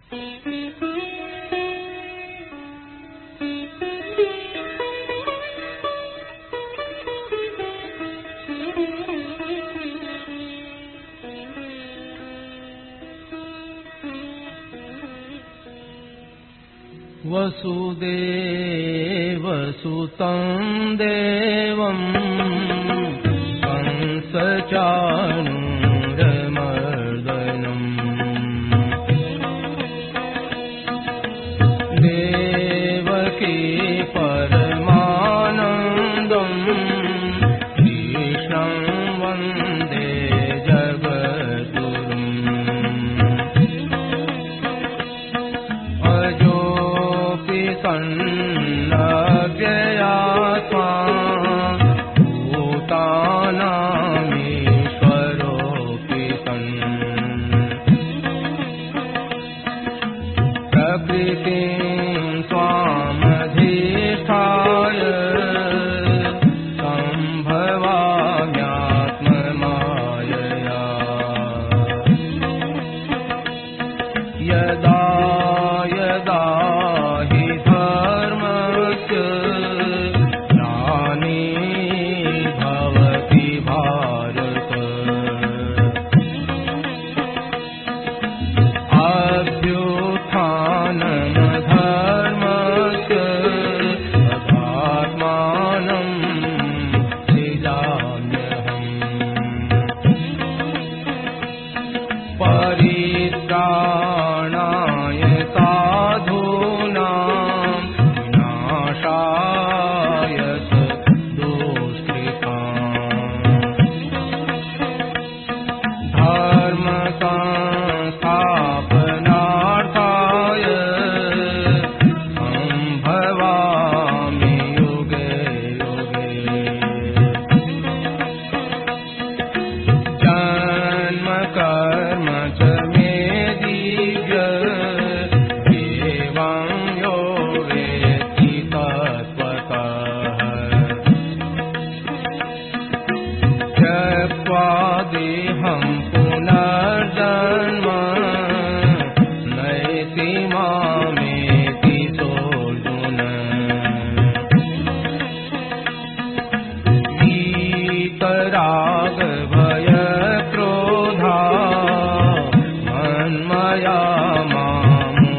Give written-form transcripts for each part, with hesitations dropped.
वसुदेवसुतं देवं कंसचाणूरमर्दनम् देवकी परमानन्दं कृष्णं वन्दे जगद्गुरुम् सन्नव्ययात्मा भूतानामीश्वरोऽपि सन् प्रकृतिं स्वामधिष्ठाय सम्भवाम्यात्ममायया यदा यदा हि धर्मस्य ग्लानिर्भवति भारत अभ्युत्थानमधर्मस्य तदात्मानं सृजाम्यहम् परित्राणाय साधूनां विनाशाय दुष्कृताम् धर्मसंस्थापनार्थाय सम्भवामि युगे युगे जन्म कर्म च मे दिव्य एवं यो वेत्ति तत्त्वतः त्यक्त्वा देहं पुनर्जन्म नयति मामेति सोऽर्जुन वीतराग भयक्रोधा मन्मया मामुपाश्रिताः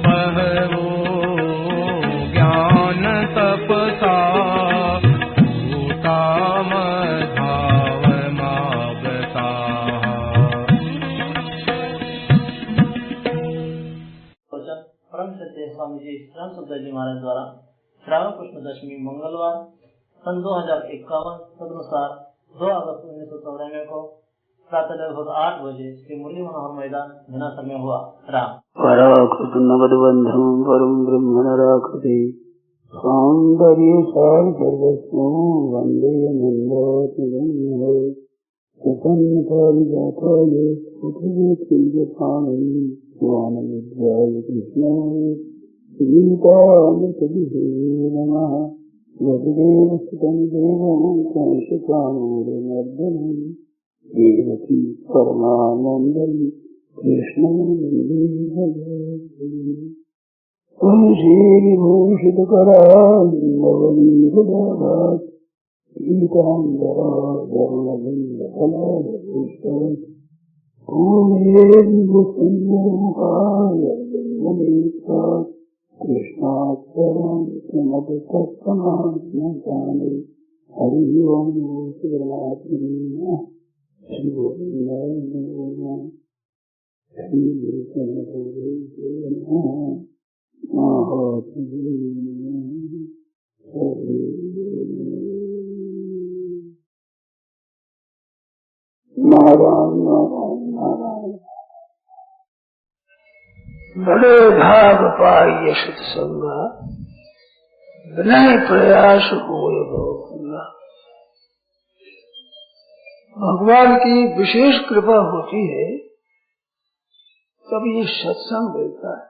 बहवो ज्ञानतपसा भूता मद्भावमागताः। परम सत्य स्वामी जी राम सुंदर जी महाराज द्वारा श्रावण कृष्ण दशमी मंगलवार सन 2051 तदनुसार 2 अगस्त 1994 को प्रातः लगभग 8 बजे श्री मुरली मनोहर मैदान धनासर में हुआ। राम पराकृतनवद्बन्धं परं ब्रह्मणराकृते सौन्दर्य सर्वस्वं वन्दे नन्दोत्तमं सुतन्पारिजाताय पृथिवीतीर्थपाणये ज्ञानविद्याय कृष्णाय गीतामृतविधे नमः। वसुदेवसुतं देवं कंसचाणूरमर्दनं देवकी परमानन्दं कृष्णं वन्दे जगद्गुरुम्। तुलसीविभूषितकरान्नवनीतदाभात् पीताम्बराधर्मलिङ्गफलादपुष्पात् पूर्णेन्दुसुन्दरमुखाय कृष्णात् परं किमपि तत्समात्मकानि। हरि ओं श्रीपरमात्मने नमः। श्री गोविन्दाय श्री गुरुचरणसरोजे नमः। नारायण नारायण नारायण। बड़े भाग पाइय सत्संग विनय प्रयास होय भोगा। भगवान की विशेष कृपा होती है तब ये सत्संग मिलता है,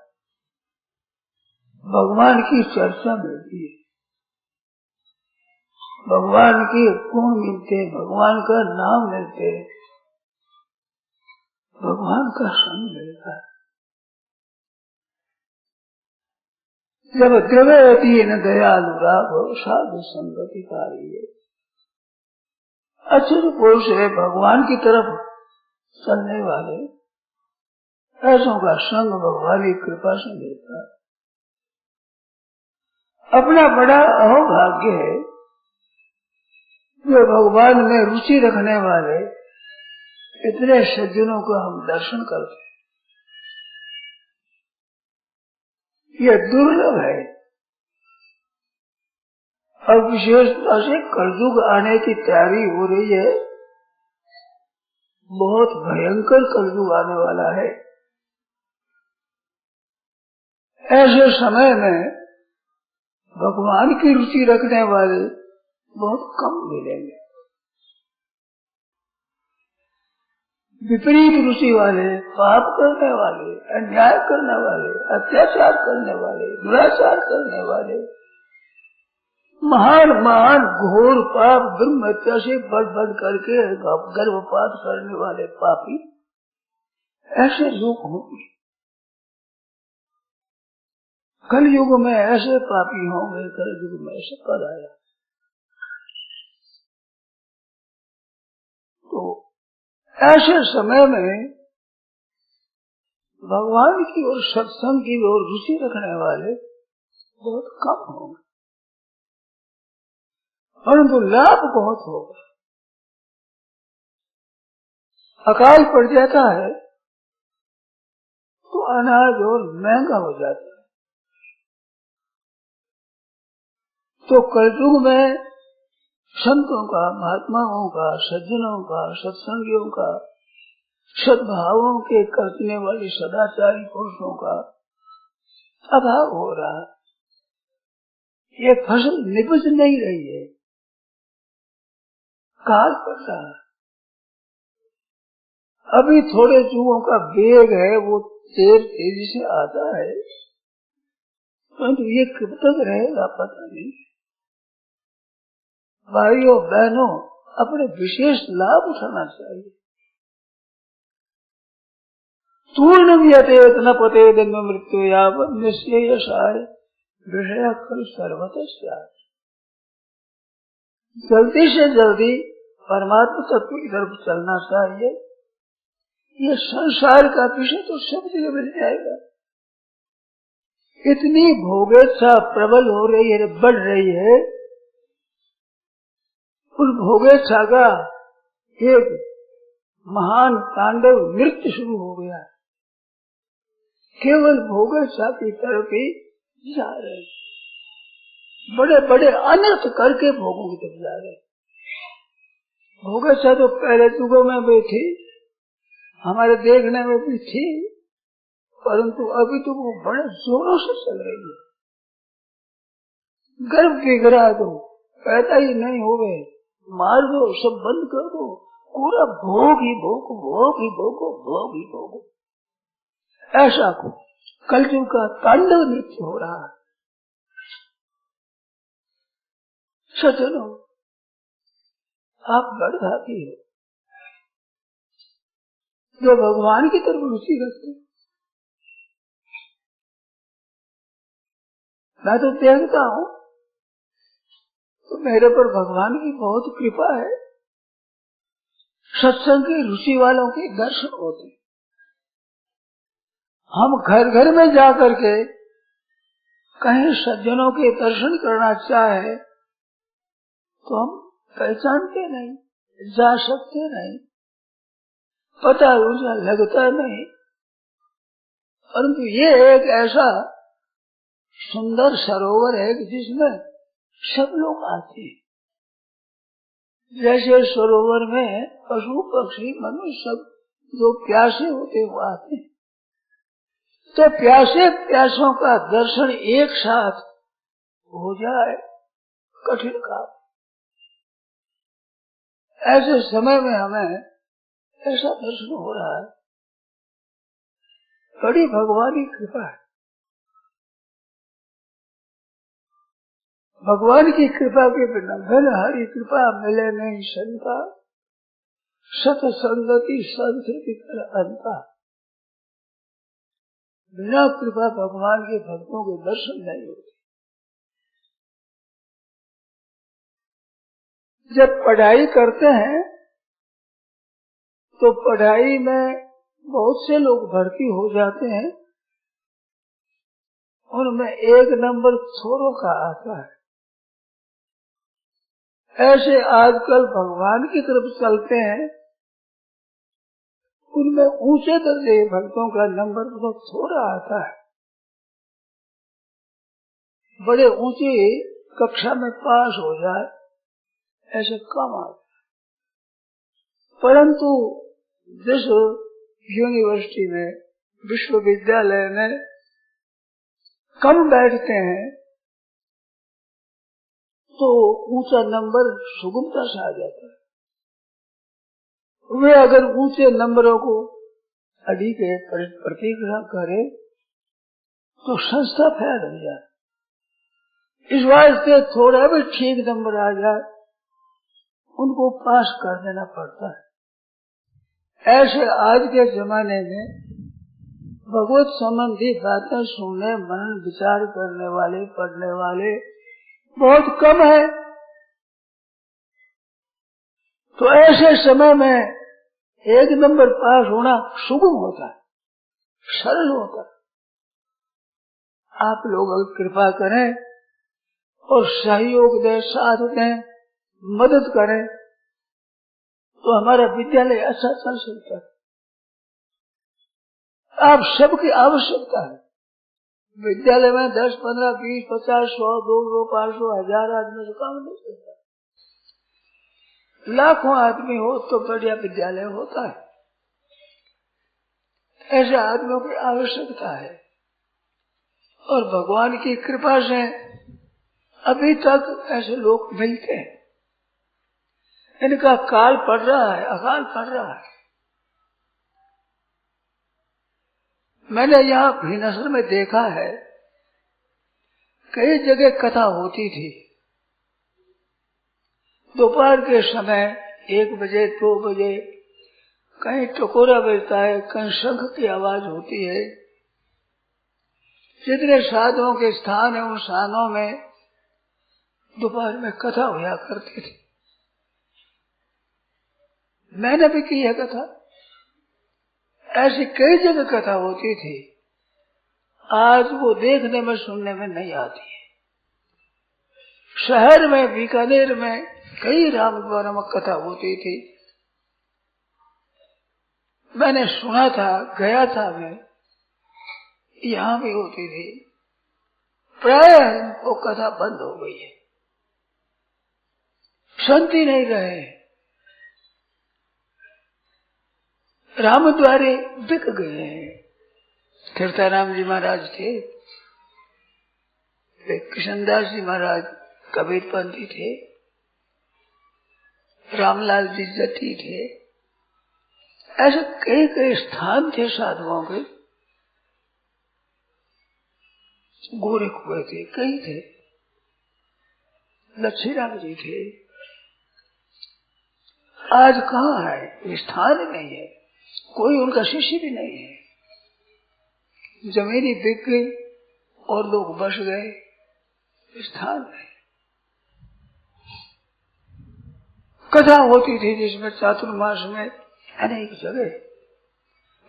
भगवान की चर्चा मिलती है, भगवान के गुण मिलते, भगवान का नाम मिलते, भगवान का संग मिलता है। जब द्रव्यवती न दयालुरा साधु संगति कार्य, अच्छे पुरुष है भगवान की तरफ चलने वाले, ऐसों का संग भगवान की कृपा से मिलता है। अपना बड़ा अहोभाग्य है जो भगवान में रुचि रखने वाले इतने सज्जनों को हम दर्शन करते हैं। ये दुर्लभ है। अब विशेषता से कलयुग आने की तैयारी हो रही है। बहुत भयंकर कलयुग आने वाला है। ऐसे समय में भगवान की रुचि रखने वाले बहुत कम मिलेंगे। विपरीत रुचि वाले, पाप करने वाले, अन्याय करने वाले, अत्याचार करने वाले, दुराचार करने वाले, महान महान घोर पाप ब्रह्म हत्या से बढ़ करके गर्भपात करने वाले पापी, ऐसे लोग होंगे। कलयुग में ऐसे पापी होंगे, कलयुग में ऐसे पद आया। तो ऐसे समय में भगवान की ओर, सत्संग की ओर रुचि रखने वाले बहुत कम होंगे, परंतु लाभ बहुत होगा। अकाल पड़ जाता है तो अनाज और महंगा हो जाता है। तो कलयुग में संतों का, महात्माओं का, सज्जनों का, सत्संगियों का, सद्भावों के करने वाले सदाचारी पुरुषों का अभाव हो रहा है। ये फसल निपज नहीं रही है, काल पड़ रहा है। अभी थोड़े युगों का वेग है, वो तेजी से आता है, परंतु ये कब तक रहेगा पता नहीं। भाइयों बहनों, अपने विशेष लाभ उठाना चाहिए। तूर्णम यतेत न पतेत न मृत्यु यावत् निश्चयसाय विषय खलु सर्वतः। जल्दी से जल्दी परमात्मा तत्व की तरफ चलना चाहिए। ये संसार का विषय तो सब जगह मिल जाएगा। इतनी भोगेच्छा प्रबल हो रही है, बढ़ रही है। उस भोगेच्छा का एक महान तांडव नृत्य शुरू हो गया। केवल भोगेच्छा की तरफ ही जा रहे, बड़े बड़े अनर्थ करके भोगों की तरफ जा रहे। भोगेच्छा तो पहले युगों में भी थी, हमारे देखने में भी थी, परंतु अभी तो वो बड़े जोरों से चल रही है। गर्भ बिगड़ा दो, पैदा ही नहीं हो गए, मार दो, सब बंद कर दो, पूरा भोग ही भोगो, भोग ही भोगो, भोग ही भोगो। ऐसा को कलयुग का तांडव नृत्य हो रहा है। सज्जनों, आप बड़भागी हो जो भगवान की तरफ रुचि रखते। मैं तो देखता हूँ तो मेरे पर भगवान की बहुत कृपा है। सत्संग की रुचि वालों के दर्शन होते। हम घर घर में जाकर के कहीं सज्जनों के दर्शन करना चाहे तो हम पहचानते नहीं, जा सकते नहीं, पता उनका लगता नहीं। परंतु ये एक ऐसा सुंदर सरोवर है कि जिसमें सब लोग आते हैं। जैसे सरोवर में पशु पक्षी मनुष्य सब जो प्यासे होते वो आते हैं, तो प्यासे प्यासों का दर्शन एक साथ हो जाए कठिन काम। ऐसे समय में हमें ऐसा दर्शन हो रहा है, बड़ी भगवान की कृपा है। भगवान की कृपा के बिना बिन हरि कृपा मिले नहीं संता, सत्संगति संस्कृति कर अंता। बिना कृपा भगवान के भक्तों के दर्शन नहीं होते। जब पढ़ाई करते हैं तो पढ़ाई में बहुत से लोग भर्ती हो जाते हैं, उनमें एक नंबर थोड़ों का आता है। ऐसे आजकल भगवान की तरफ चलते हैं, उनमें ऊंचे दर्जे भक्तों का नंबर बहुत थोड़ा आता है। बड़े ऊंची कक्षा में पास हो जाए ऐसे कम आता है। परंतु जिस यूनिवर्सिटी में, विश्वविद्यालय में कम बैठते हैं तो ऊंचा नंबर सुगमता से आ जाता है। वे अगर ऊंचे नंबरों को अधिक प्रतीक्षा करे तो संस्था फैल हो जाए। इस वास्ते थोड़ा भी ठीक नंबर आ जाए उनको पास कर देना पड़ता है। ऐसे आज के जमाने में भगवत संबंधी बातें सुनने, मनन विचार करने वाले, पढ़ने वाले बहुत कम है। तो ऐसे समय में एक नंबर पास होना सुगम होता है, सरल होता है। आप लोग अगर कृपा करें और सहयोग दें, साथ दें, मदद करें तो हमारा विद्यालय अच्छा चल सकता है। आप सबकी आवश्यकता है। विद्यालय में 10, 15, 20, 50, 100, 200, 500, 1000 आदमी से काम नहीं सकता। लाखों आदमी हो तो बढ़िया विद्यालय होता है। ऐसे आदमियों की आवश्यकता है और भगवान की कृपा से अभी तक ऐसे लोग मिलते हैं। इनका काल पड़ रहा है, अकाल पड़ रहा है। मैंने यहाँ भीनसर में देखा है, कई जगह कथा होती थी। दोपहर के समय 1 बजे, 2 बजे कहीं टकोरा बजता है, कहीं शंख की आवाज होती है। जितने साधुओं के स्थान है उन स्थानों में दोपहर में कथा हुआ करती थी। मैंने भी की है कथा। ऐसी कई जगह कथा होती थी। आज वो देखने में, सुनने में नहीं आती है। शहर में, बीकानेर में कई राम द्वारा में कथा होती थी। मैंने सुना था, गया था मैं, यहाँ भी होती थी। प्राय वो कथा बंद हो गई है, संत ही नहीं रहे। रामद्वारे बिक गए हैं। कीर्ताराम जी महाराज थे, कृष्णदास जी महाराज कबीरपंथी थे, रामलाल जी जती थे। ऐसे कई कई स्थान थे साधुओं के। गोरख हुए थे, कई थे, लक्ष्मीराम जी थे। आज कहाँ है? स्थान नहीं है, कोई उनका शिष्य भी नहीं है। जमीनी बिक गई और लोग बस गए, स्थान नहीं। कथा होती थी जिसमें चातुर्मास में अनेक जगह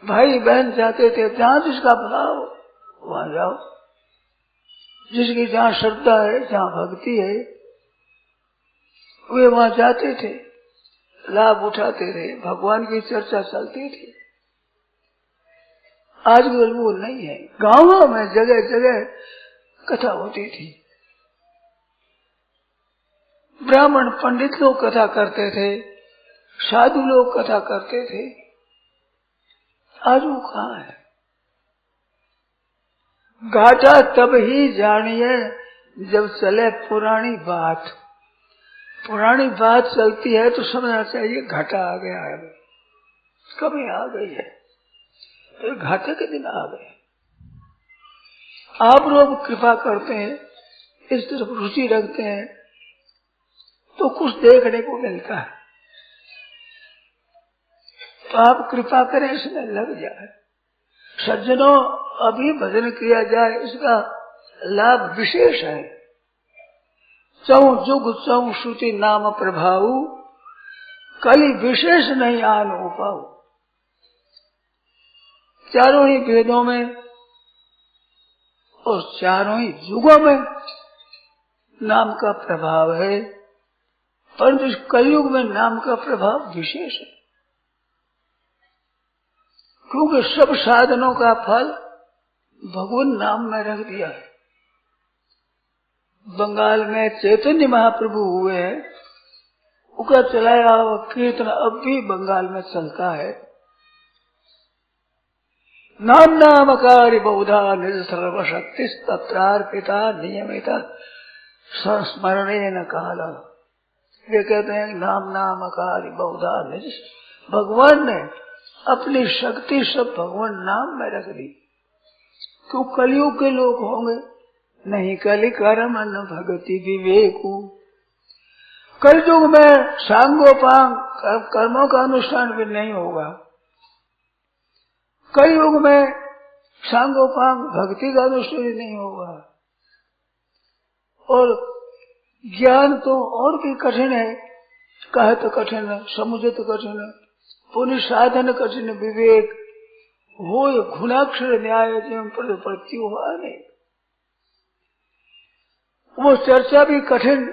भाई बहन जाते थे। जहां जिसका भाव वहां जाओ, जिसकी जहां श्रद्धा है, जहां भक्ति है, वे वहां जाते थे, लाभ उठाते थे, भगवान की चर्चा चलती थी। आजकल वो नहीं है। गांवों में जगह जगह कथा होती थी। ब्राह्मण पंडित लोग कथा करते थे, साधु लोग कथा करते थे। आज वो कहाँ है? घाटा तब ही जानिए जब चले पुरानी बात। पुरानी बात चलती है तो समझना चाहिए घाटा आ गया है, कभी आ गई है, तो घाटे के दिन आ गए। आप लोग कृपा करते हैं, इस तरफ रुचि रखते हैं तो कुछ देखने को मिलता है। तो आप कृपा करें इसमें लग जाए। सज्जनों, अभी भजन किया जाए, इसका लाभ विशेष है। चौ जुग चौ श्रुति नाम प्रभाव, कली विशेष नहीं आन उपाऊ। चारों ही वेदों में और चारों ही युगों में नाम का प्रभाव है, परंतु इस कलयुग में नाम का प्रभाव विशेष है, क्योंकि सब साधनों का फल भगवान नाम में रख दिया है। बंगाल में चैतन्य महाप्रभु हुए हैं, उनका चलाया हुआ कीर्तन अब भी बंगाल में चलता है। नाम नामकारी बहुधा निज सर्वशक्ति तत्रार्पिता नियमित संस्मरणेन काल। वे कहते हैं नाम नामकारी बहुधा निज, भगवान ने अपनी शक्ति सब भगवान नाम में रख दी। क्यों? कलयुग के लोग होंगे नहीं कलि कर्म न भगति विवेकु। कलयुग में सांगोपांग कर्मों का अनुष्ठान भी नहीं होगा। कलयुग में सांगोपांग भक्ति का अनुष्ठान नहीं होगा। और ज्ञान तो और भी कठिन है, कहे तो कठिन है, समझे तो कठिन है, पुण्य साधन कठिन, विवेक हो गुणाक्षर न्याय जीवन प्रति हुआ नहीं, वो चर्चा भी कठिन,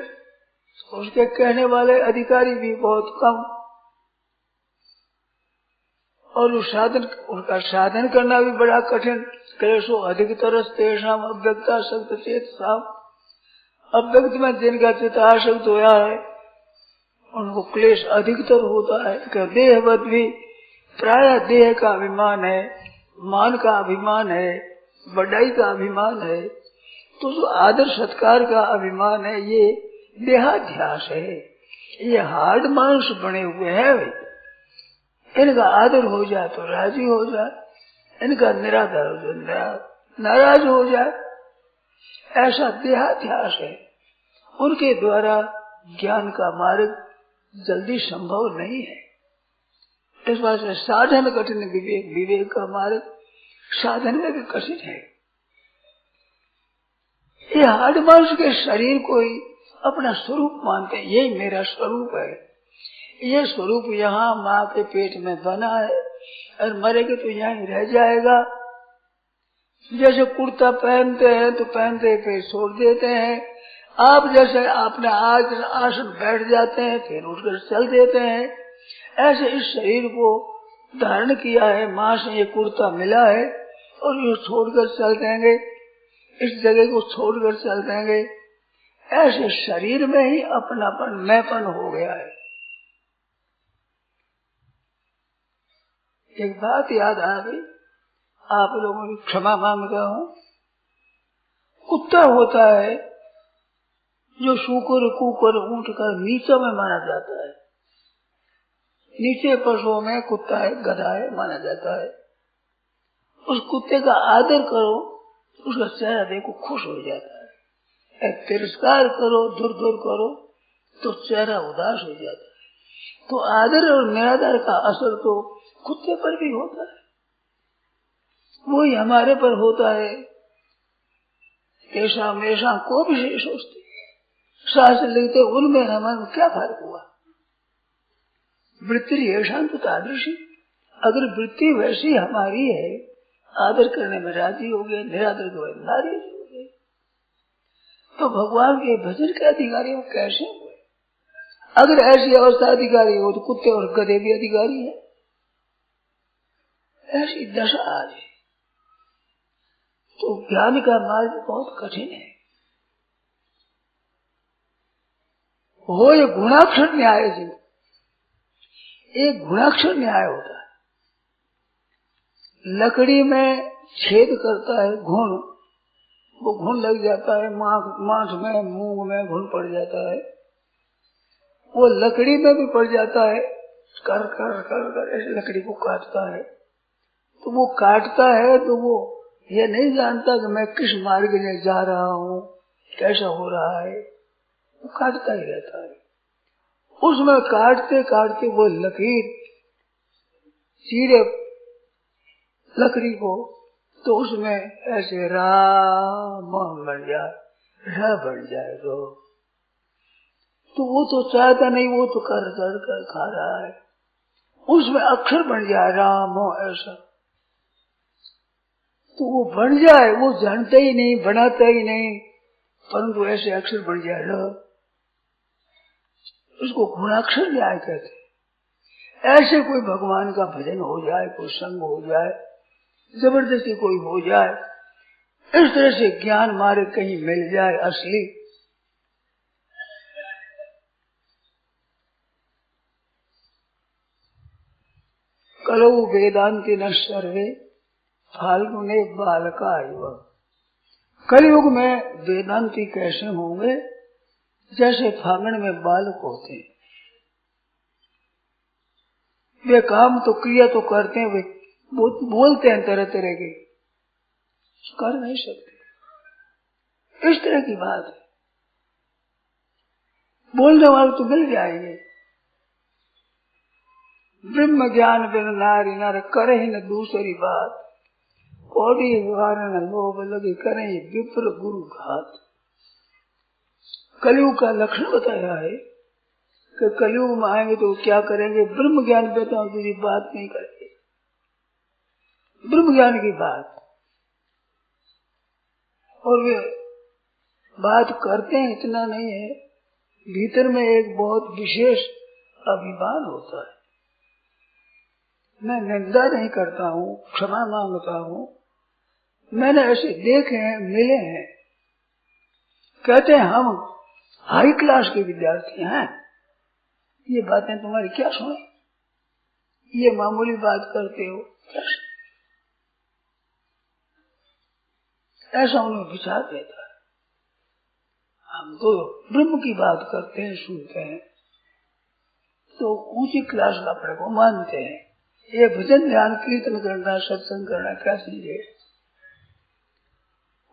उसके कहने वाले अधिकारी भी बहुत कम, और उस साधन उनका साधन करना भी बड़ा कठिन। क्लेशो अधिकतर तेषाम अव्यक्ता शक्त चेत साम। अव्यक्त में जिनका चित्त आसक्त होया है उनको क्लेश अधिकतर होता है। देहवत भी प्राय देह का अभिमान है, मान का अभिमान है, बड़ाई का अभिमान है। तो जो आदर सत्कार का अभिमान है ये देहाध्यास है, ये हार्ड मांस बने हुए हैं। इनका आदर हो जाए तो राजी हो जाए, इनका निरादर हो जाए नाराज हो जाए, ऐसा देहाध्यास है। उनके द्वारा ज्ञान का मार्ग जल्दी संभव नहीं है। इस बात से साधन कठिन, विवेक विवेक का मार्ग साधन में भी कठिन है। ये हार्ड मांस के शरीर को ही अपना स्वरूप मानते हैं, यही मेरा स्वरूप है। ये स्वरूप यहाँ माँ के पेट में बना है और मरेगा तो यहीं रह जाएगा। जैसे कुर्ता पहनते हैं तो पहनते फिर छोड़ देते हैं, आप जैसे आपने आज आसन बैठ जाते हैं फिर उठकर चल देते हैं, ऐसे इस शरीर को धारण किया है, माँ से ये कुर्ता मिला है और ये छोड़कर चल देंगे, इस जगह को छोड़कर चल देंगे। ऐसे शरीर में ही अपनापन मैंपन हो गया है। एक बात याद आ गई, आप लोगों की क्षमा मांगता हूँ। कुत्ता होता है जो सूकर कुकर ऊंट कर नीचे में माना जाता है, नीचे पशुओं में कुत्ता है, गधा है माना जाता है। उस कुत्ते का आदर करो, उसका चेहरा देखो खुश हो जाता है। तिरस्कार करो, दूर दूर करो तो चेहरा उदास हो जाता है। तो आदर और निरादर का असर तो कुत्ते पर भी होता है, वही हमारे पर होता है। ऐसा हमेशा को भी सोचते शास्त्र लिखते उनमें हमारे क्या फर्क हुआ। वृत्ति ऐसा तो तादृशी, अगर वृत्ति वैसी हमारी है, आदर करने में राजी हो गए, निरादर के नाराज हो गए, तो भगवान के भजन के अधिकारी वो कैसे हुए? अगर ऐसी अवस्था अधिकारी हो तो कुत्ते और गधे भी अधिकारी है। ऐसी दशा आ जाए तो ज्ञान का मार्ग बहुत कठिन है। हो ये गुणाक्षर न्याय जी, एक गुणाक्षर न्याय होता है। लकड़ी में छेद करता है घुन, वो घुन लग जाता है, मांस में मूंग में घुन पड़ जाता है, वो लकड़ी में भी पड़ जाता है। कर कर कर कर ऐसे लकड़ी को काटता है, तो वो काटता है तो वो ये नहीं जानता कि मैं किस मार्ग में जा रहा हूँ, कैसा हो रहा है, वो काटता ही रहता है। उसमें काटते काटते वो लकीर चीरे लकड़ी को तो उसमें ऐसे राम बन जाए, र बन जाए तो वो तो चाहता नहीं, वो तो कर खा रहा है, उसमें अक्षर बन जाए राम ऐसा, तो वो बन जाए, वो जानता ही नहीं, बनाता ही नहीं, परंतु ऐसे अक्षर बन जाए र, उसको गुणाक्षर न्याय कहते। ऐसे कोई भगवान का भजन हो जाए, कोई संग हो जाए, जबरदस्ती कोई हो जाए, इस तरह से ज्ञान मार्ग कहीं मिल जाए असली, कलौ वेदांति न सर्वे फाल्गुने बालका इव। कलयुग में वेदांती कैसे होंगे? जैसे फागुन में बालक होते हैं। वे काम तो क्रिया तो करते हैं, वे बोलते हैं तरह तरह के, कर नहीं सकते। इस तरह की बात है। बोलने वाले तो मिल जाएंगे। ब्रह्म ज्ञान बिन नारी नर करे ही न दूसरी बात, कोड़ी कारण लोभ लगे करे विप्र गुरु घात। कलयुग का लक्षण बताया है कि कलयुग में आएंगे तो क्या करेंगे? ब्रह्म ज्ञान बेटा दूसरी बात नहीं करेंगे, ब्रह्म ज्ञान की बात। और वे बात करते हैं इतना नहीं है, भीतर में एक बहुत विशेष अभिमान होता है। मैं निंदा नहीं करता हूँ, क्षमा मांगता हूँ। मैंने ऐसे देखे हैं, मिले हैं, कहते हैं हम हाई क्लास के विद्यार्थी हैं, ये बातें तुम्हारी क्या सुने, ये मामूली बात करते हो, ऐसा उन्हें विचार देता है। हम तो ब्रह्म की बात करते हैं, सुनते हैं, तो ऊंची क्लास का अपने को मानते हैं। ये भजन ध्यान कीर्तन करना, सत्संग करना क्या चीज है?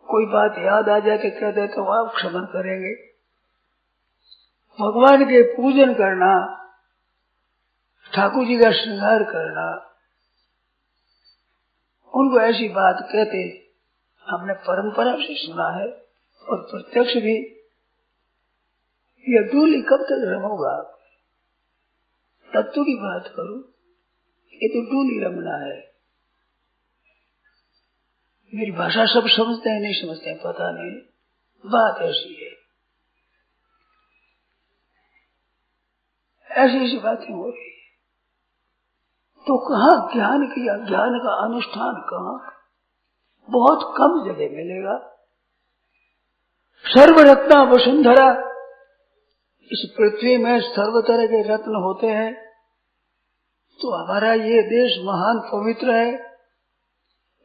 कोई बात याद आ जाए तो कह दे तो आप क्षमा करेंगे। भगवान के पूजन करना, ठाकुर जी का श्रृंगार करना, उनको ऐसी बात कहते हमने परंपरा से सुना है और प्रत्यक्ष भी। ये डोली कब तक रमोगा? तत्व की बात करूं, ये तो डोली रमना है। मेरी भाषा सब समझते हैं, नहीं समझते हैं पता नहीं, बात ऐसी है। ऐसी ऐसी बातें हो रही है। तो कहाँ ज्ञान किया? ज्ञान का अनुष्ठान कहाँ? बहुत कम जगह मिलेगा। सर्वरत्ना वसुंधरा, इस पृथ्वी में सर्व तरह के रत्न होते हैं, तो हमारा ये देश महान पवित्र है।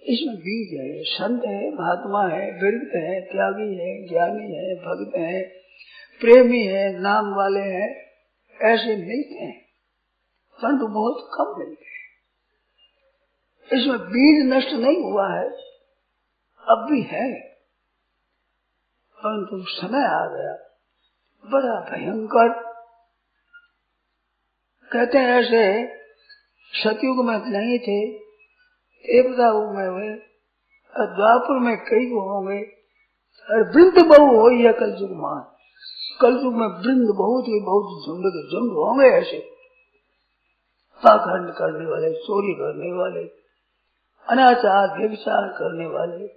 इसमें बीज है, संत है, महात्मा है, विरक्त है, त्यागी है, ज्ञानी है, भक्त है, प्रेमी है, नाम वाले हैं, ऐसे मिलते हैं, परंतु बहुत कम मिलते हैं। इसमें बीज नष्ट नहीं हुआ है, अब भी है, परंतु समय आ गया बड़ा भयंकर। कहते हैं ऐसे सतयुग में नहीं थे, त्रेता युग में हुए, द्वापर में कई होंगे, और वृंद बहु हो या कलयुग मान। कलयुग में वृंद बहुत ही बहुत झुंड के झुंड होंगे ऐसे, पाखंड करने वाले, चोरी करने वाले, अनाचार व्यभिचार करने वाले,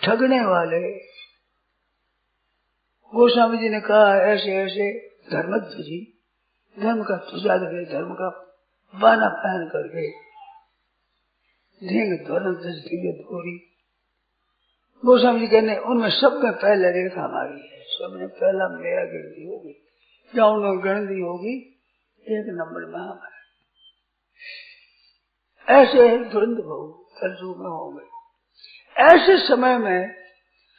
ठगने वाले। गोस्वामी जी ने कहा ऐसे ऐसे धर्मध्वजी, धर्म का ध्वजा दे, धर्म का बाना पहन करके ढेंग धोरी। गोस्वामी जी कहने उनमें सब में पहले रेखा हमारी है, सबने पहला मेरा गिनती होगी, या उन्होंने गिनती होगी, एक नंबर में हमारा। ऐसे दुरंत बहु कलयुग में होंगे। ऐसे समय में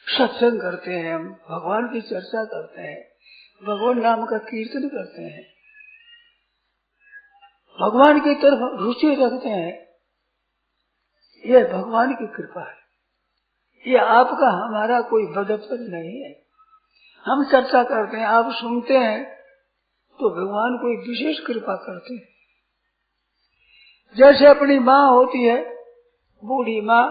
सत्संग करते हैं, हम भगवान की चर्चा करते हैं, भगवान नाम का कीर्तन करते हैं, भगवान की तरफ रुचि रखते हैं। यह भगवान की कृपा है, ये आपका हमारा कोई बदपन नहीं है। हम चर्चा करते हैं, आप सुनते हैं, तो भगवान कोई विशेष कृपा करते हैं। जैसे अपनी माँ होती है, बूढ़ी माँ,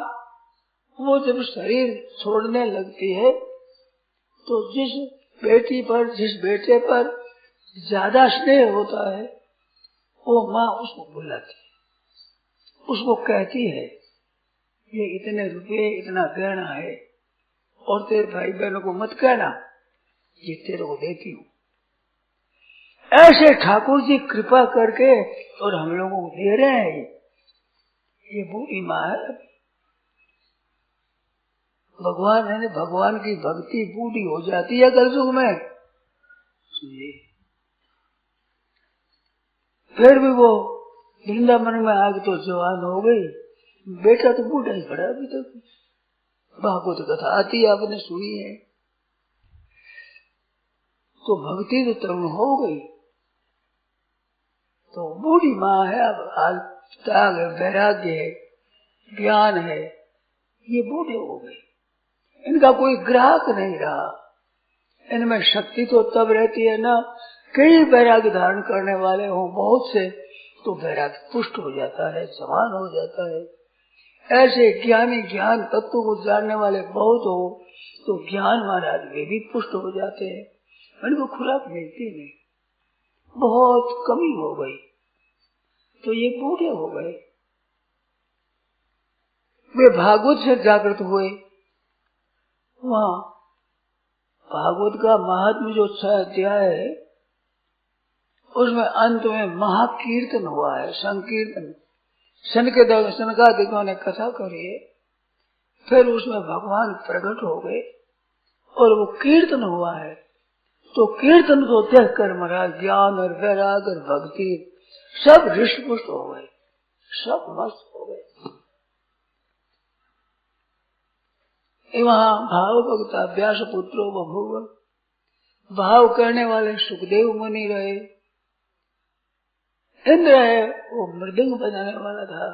वो जब शरीर छोड़ने लगती है तो जिस बेटी पर, जिस बेटे पर ज्यादा स्नेह होता है वो माँ उसको बुलाती है, उसको कहती है ये इतने रुपए, इतना गहना है और तेरे भाई बहनों को मत कहना, ये तेरे को देती हूँ। ऐसे ठाकुर जी कृपा करके और हम लोगों को दे रहे हैं। ये बूढ़ी माँ है। भगवान है, भगवान की भक्ति बूढ़ी हो जाती है कलयुग में। फिर भी वो वृंदावन में आगे तो जवान हो गई, बेटा तो बूढ़ा ही खड़ा अभी तक। भागवत कथा आती है, आपने सुनी है। तो भक्ति तो तरुण हो गई, तो बूढ़ी माँ है। अब आज त्याग है, वैराग्य है, ज्ञान है, ये बूढ़े हो गए, इनका कोई ग्राहक नहीं रहा। इनमें शक्ति तो तब रहती है ना, कई वैराग्य धारण करने वाले हो बहुत से, तो वैराग्य पुष्ट हो जाता है, समान हो जाता है। ऐसे ज्ञानी, ज्ञान तत्व को जानने वाले बहुत हो तो ज्ञान महाराज वे भी पुष्ट हो जाते हैं। इनको खुराक मिलती नहीं, बहुत कमी हो गई, तो ये बूढ़े हो गए। वे भागवत से जागृत हुए। वहाँ भागवत का महात्म्य जो 6 अध्याय है उसमें अंत में महाकीर्तन हुआ है, संकीर्तन। सनकादिकों ने कथा करी है, फिर उसमें भगवान प्रकट हो गए और वो कीर्तन हुआ है। तो कीर्तन को देख कर महाराज ज्ञान और वैराग और भक्ति सब हृष्टपुष्ट हो गए, सब मस्त हो गए। वहाँ भाव भक्ता व्यास पुत्रो बभूव, भाव करने वाले सुखदेव मुनि रहे। इंद्र है वो मृदंग बजाने वाला था,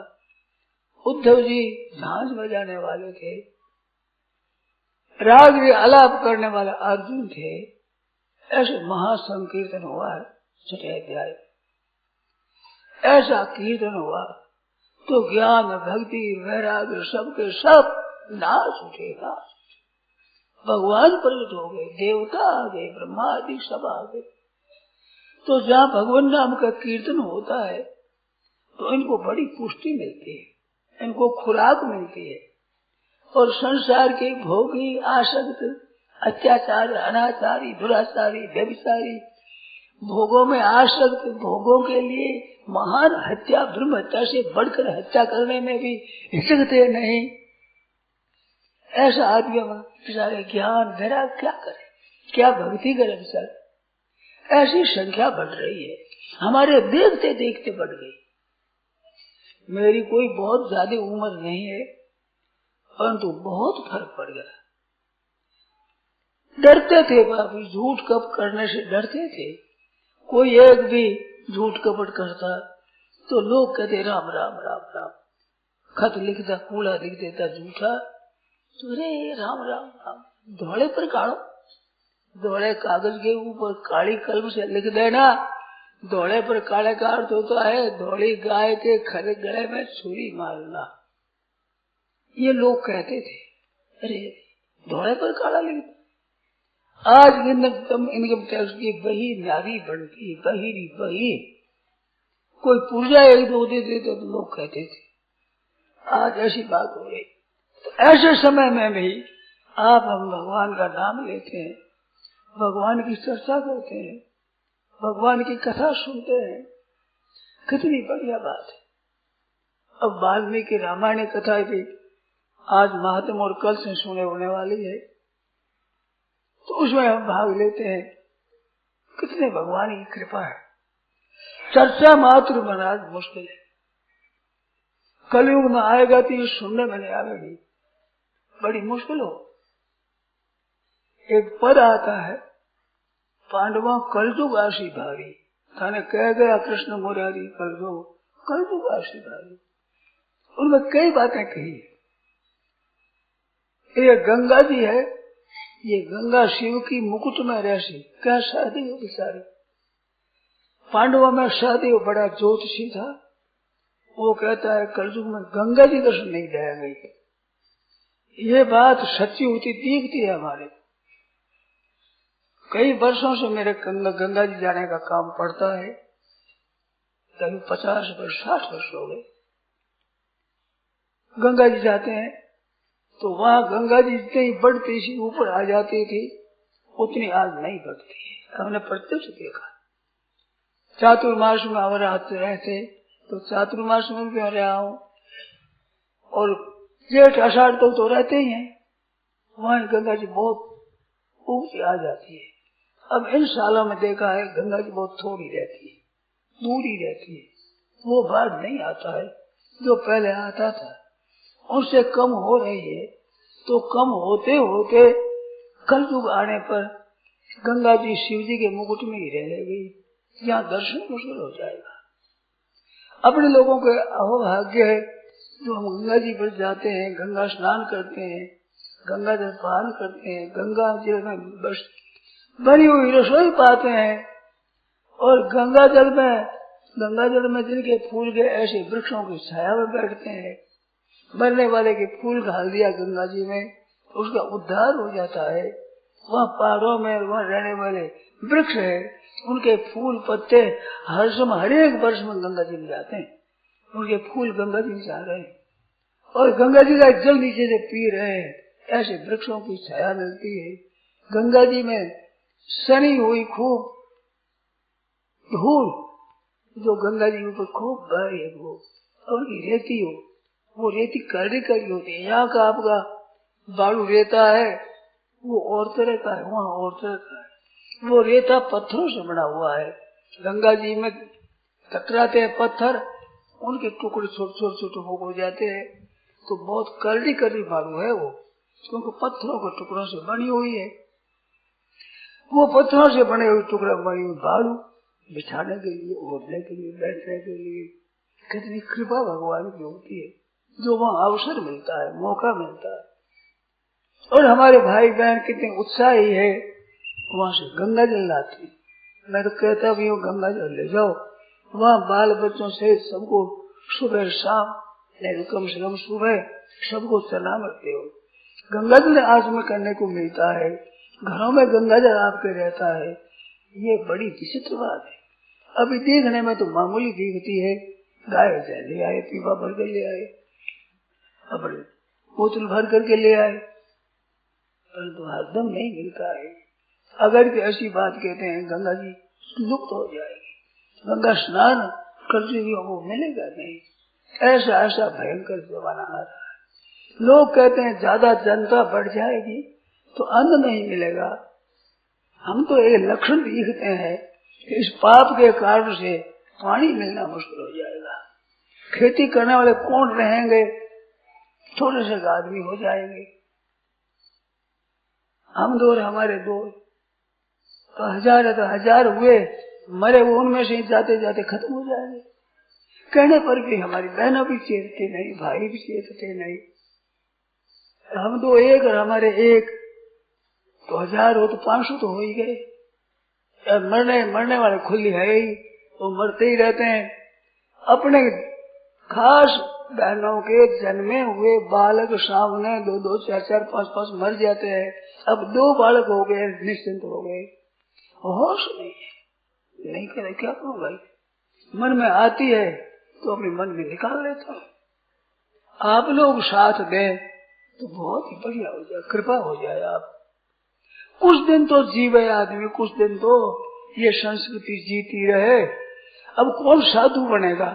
उद्धव जी झांझ बजाने वाले थे, राग आलाप करने वाले अर्जुन थे। ऐसे महासंकीर्तन हुआ है 6 अध्याय। ऐसा कीर्तन हुआ तो ज्ञान भक्ति वैराग्य सबके सब नाश उठेगा। भगवान प्रकट हो गए, देवता आ गए, ब्रह्मा आदि सब आ गए। तो जहाँ भगवान नाम का कीर्तन होता है तो इनको बड़ी पुष्टि मिलती है, इनको खुराक मिलती है। और संसार के भोगी, आसक्त, अत्याचारी, अनाचारी, दुराचारी, व्यभिचारी, भोगों में आसक्त, भोगों के लिए महान हत्या, ब्रह्म हत्या से बढ़कर हत्या करने में भी हिचकते नहीं। ऐसा आदमी बेचारे ज्ञान वैराग क्या करे, क्या भक्ति करे बेचारे। ऐसी संख्या बढ़ रही है, हमारे देखते देखते बढ़ गई। मेरी कोई बहुत ज्यादा उम्र नहीं है, परंतु बहुत फर्क पड़ गया। डरते थे बाबू, झूठ कपट करने से डरते थे। कोई एक भी झूठ कपट करता तो लोग कहते राम राम राम राम। खत लिखता, कूड़ा लिख देता झूठा, तो रे राम राम राम। धोले पर काढ़ो, धोले कागज के ऊपर काली कलम से लिख देना। धोले पर काले का अर्थ होता है धोली गाय के खरे गले में छुरी मारना। ये लोग कहते थे, अरे धोले पर काला लिखता। आज इनकम टैक्स की बही नारी बनती, बहिरी बही। कोई पुर्जा एक दो दे देते तो लोग कहते थे। आज ऐसी बात हो रही। तो ऐसे समय में भी आप हम भगवान का नाम लेते हैं, भगवान की चर्चा करते हैं, भगवान की कथा सुनते हैं, कितनी बढ़िया बात है। अब वाल्मीकि रामायण कथा भी आज महात्मा और कल से सुने होने वाली है, तो उसमें हम भाग लेते हैं। कितने भगवान की कृपा है। चर्चा मात्र महाराज मुश्किल है, कलयुग में आएगा तो ये सुनने में नहीं आवेगी, बड़ी मुश्किल हो। एक पद आता है, पांडवों कलयुग आशी भारी। थाने कह गया कृष्ण मुरारी कलयुग आशी भारी। उनमें कई बातें कही है। ये गंगा जी है, ये गंगा शिव की मुकुट में रहसी। क्या शादी हो बेचारी। पांडवों में शादी बड़ा ज्योतिषी था, वो कहता है कलयुग में गंगा जी दर्शन नहीं दिया गई। ये बात सच्ची होती दिखती है हमारे। कई वर्षों से मेरे गंगा जी जाने का काम पड़ता है, कभी 50 वर्ष 60 वर्ष हो गए। गंगा जी जाते हैं तो वहाँ गंगा जी जितनी बढ़ती सी ऊपर आ जाती थी उतनी आज नहीं बढ़ती है। हमने प्रत्यक्ष देखा। चातुर्मास में हम रहे थे तो चातुर्मास में भी रहा हूँ, और जेठ आषाढ़ तक तो रहते ही हैं। वहाँ गंगा जी बहुत ऊंची आ जाती है। अब इन सालों में देखा है गंगा जी बहुत थोड़ी रहती है, दूरी रहती है। वो बाढ़ नहीं आता है जो पहले आता था, उससे कम हो रही है। तो कम होते होते कल युग आने पर गंगा जी शिव जी के मुकुट में ही रहेगी, यहाँ दर्शन मुश्किल हो जाएगा। अपने लोगों के अहोभाग्य है जो हम गंगा जी पर जाते हैं, गंगा स्नान करते हैं, गंगा जल पान करते हैं, गंगा जल में बस बनी हुई रसोई पाते हैं, और गंगा जल में जिनके फूल के ऐसे वृक्षों की छाया में बैठते हैं, मरने वाले के फूल डाल दिया गंगा जी में तो उसका उद्धार हो जाता है। वहाँ पहाड़ों में वहाँ रहने वाले वृक्ष है, उनके फूल पत्ते हर समय हर एक वर्ष में गंगा जी में जाते हैं, उनके फूल गंगा जी में जा रहे हैं, और गंगा जी का जल नीचे से पी रहे हैं। ऐसे वृक्षों की छाया मिलती है। गंगा जी में सनी हुई खूब धूल जो गंगा जी ऊपर खूब बह रही है, वो उनकी रेती हो, वो रेती करड़ी करड़ी होती है। यहाँ का आपका बालू रेता है वो और तरह का है, वहाँ और तरह का है। वो रेता पत्थरों से बना हुआ है। गंगा जी में टकराते हैं पत्थर, उनके टुकड़े छोटे छोटे छोटे हो जाते हैं। तो बहुत करड़ी करड़ी बालू है वो, क्योंकि पत्थरों के टुकड़ों से बनी हुई है। वो पत्थरों से बने हुए टुकड़ा बनी हुई बालू बिछाने के लिए, ओढ़ने के लिए, बैठने के लिए, कितनी कृपा भगवान की होती है जो वहाँ अवसर मिलता है, मौका मिलता है। और हमारे भाई बहन कितने उत्साही है, वहाँ से गंगा जल लाते। मैं तो कहता भी हूँ गंगा जल ले जाओ, वहाँ बाल बच्चों से सबको सुबह शाम नहीं कम से कम सुबह सबको चला मरते हो। गंगा जल आज में करने को मिलता है, घरों में गंगा जल आपके रहता है। ये बड़ी विचित्र बात है। अभी देखने में तो मामूली दिखती है, गाय ले आए, पीपा भर कर ले आए, अपने बोतल भर करके ले आए, परंतु हरदम नहीं मिलता है। अगर कि ऐसी बात कहते हैं गंगा जी लुप्त हो जाएगी, गंगा स्नान कर्तव्यों को मिलेगा नहीं, ऐसा ऐसा भयंकर जमाना आ रहा है। लोग कहते हैं ज्यादा जनता बढ़ जाएगी तो अन्न नहीं मिलेगा। हम तो ये लक्षण दिखते हैं कि इस पाप के कारण से पानी मिलना मुश्किल हो जाएगा। खेती करने वाले कौन रहेंगे, थोड़े से आदमी हो जाएंगे। हम दो हमारे दो तो हजार हुए, मरे वो उनमें से जाते जाते खत्म हो जाएंगे। कहने पर भी हमारी बहनों भी चेतते नहीं, भाई भी चेतते नहीं। हम दो एक और हमारे एक तो 1000 हो तो 500 तो हो ही गए। मरने वाले खुली है ही, वो मरते ही रहते हैं। अपने खास बहनों के जन्मे हुए बालक सामने 2-2, 4-4, 5-5 मर जाते हैं। अब 2 बालक हो गए, निश्चिंत हो गए, होश नहीं करे क्या करूं भाई। मन में आती है तो अपने मन में निकाल लेता हूं। आप लोग साथ दें तो बहुत ही बढ़िया हो जाए, कृपा हो जाए। आप कुछ दिन तो जीवे आदमी, कुछ दिन तो ये संस्कृति जीती रहे। अब कौन साधु बनेगा,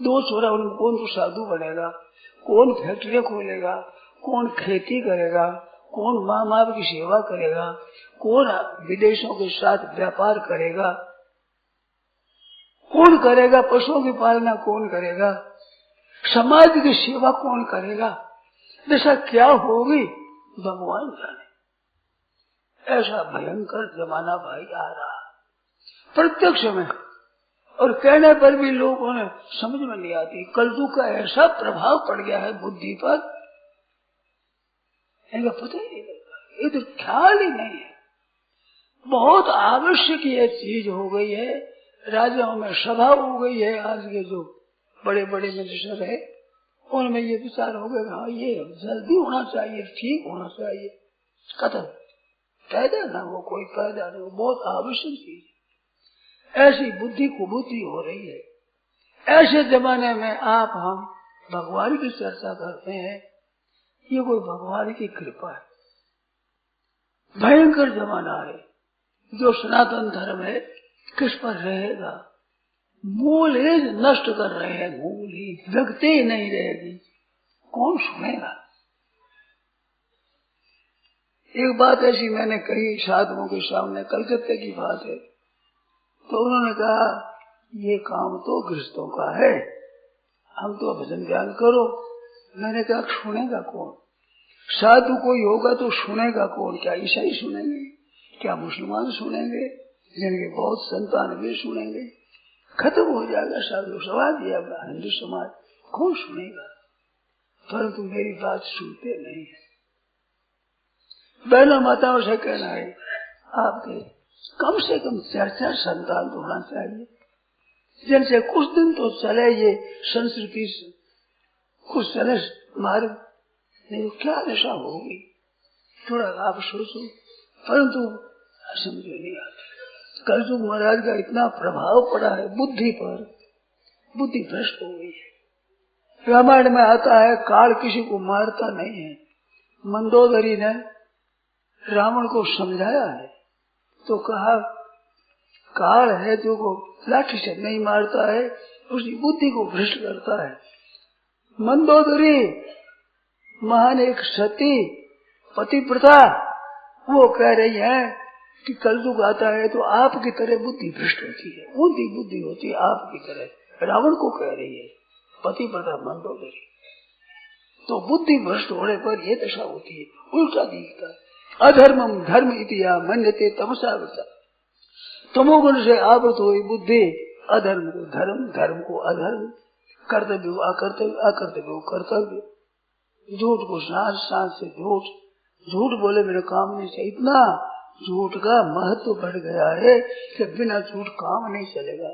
2 छोरा उनमें कौन तो साधु बनेगा, कौन फैक्ट्री खोलेगा, कौन खेती करेगा, कौन माँ बाप की सेवा करेगा, कौन विदेशों के साथ व्यापार करेगा, कौन करेगा पशुओं की पालना, कौन करेगा समाज की सेवा, कौन करेगा। जैसा क्या होगी भगवान जाने। ऐसा भयंकर जमाना भाई आ रहा प्रत्यक्ष में, और कहने पर भी लोगों ने समझ में नहीं आती। कलयुग का ऐसा प्रभाव पड़ गया है बुद्धि पर, इनका पता ही नहीं लगता, ये तो ख्याल ही नहीं है। बहुत आवश्यक ये चीज हो गई है, राजाओं में सभा हो गई है। आज के जो बड़े बड़े मिनिस्टर है, उनमें ये विचार हो गया हाँ ये जल्दी होना चाहिए, ठीक होना चाहिए, कतल पैदा ना हो, कोई पैदा नहीं हो, बहुत आवश्यक चीज। ऐसी बुद्धि कुबुद्धि हो रही है। ऐसे जमाने में आप हम भगवान की चर्चा करते हैं, ये कोई भगवान की कृपा है। भयंकर जमाना है। जो सनातन धर्म है किस पर रहेगा? मूल ही नष्ट कर रहे हैं, मूल ही जगते ही नहीं रहेगी, कौन सुनेगा? एक बात ऐसी मैंने कही साधुओं के सामने, कलकत्ते की बात है, तो उन्होंने कहा ये काम तो गृहस्थों का है, हम तो भजन ध्यान करो। मैंने कहा सुनेगा कौन? साधु कोई होगा तो सुनेगा कौन? क्या ईसाई सुनेंगे? क्या मुसलमान सुनेंगे? जिनके बहुत संतान भी सुनेंगे? खत्म हो जाएगा साधु समाज या हिंदू समाज, कौन सुनेगा? परंतु मेरी बात सुनते नहीं है। बहनों माताओं से कहना है, आपके कम से कम 4-4 संतान होना चाहिए, जिनसे कुछ दिन तो चले ये संस्कृति, कुछ चले मार्ग, नहीं क्या दशा होगी? थोड़ा आप सोचो, परंतु समझ नहीं आता। कलयुग महाराज का इतना प्रभाव पड़ा है बुद्धि पर, बुद्धि भ्रष्ट हो गई है। रामायण में आता है काल किसी को मारता नहीं है। मंदोदरी ने रावण को समझाया है तो कहा काल है जो को लाठी से नहीं मारता है, उसकी बुद्धि को भ्रष्ट करता है। मंदोदरी महान एक सती पतिव्रता, वो कह रही है कि कलयुग आता है तो आपकी तरह बुद्धि भ्रष्ट होती है, उनकी बुद्धि होती है आपकी तरह। रावण को कह रही है पतिव्रता मंदोदरी। तो बुद्धि भ्रष्ट होने पर यह दशा होती है, उल्टा दिखता है। अधर्मम धर्म इतिया मन्यते तमसावृता। तमोगुण से आवृत हुई बुद्धि अधर्म को धर्म, धर्म को अधर्म, कर्तव्य को अकर्तव्य, अकर्तव्य को कर्तव्य, झूठ को सांस, सांस से झूठ, झूठ बोले मेरे काम नहीं चाहिए। इतना झूठ का महत्व बढ़ गया है कि बिना झूठ काम नहीं चलेगा।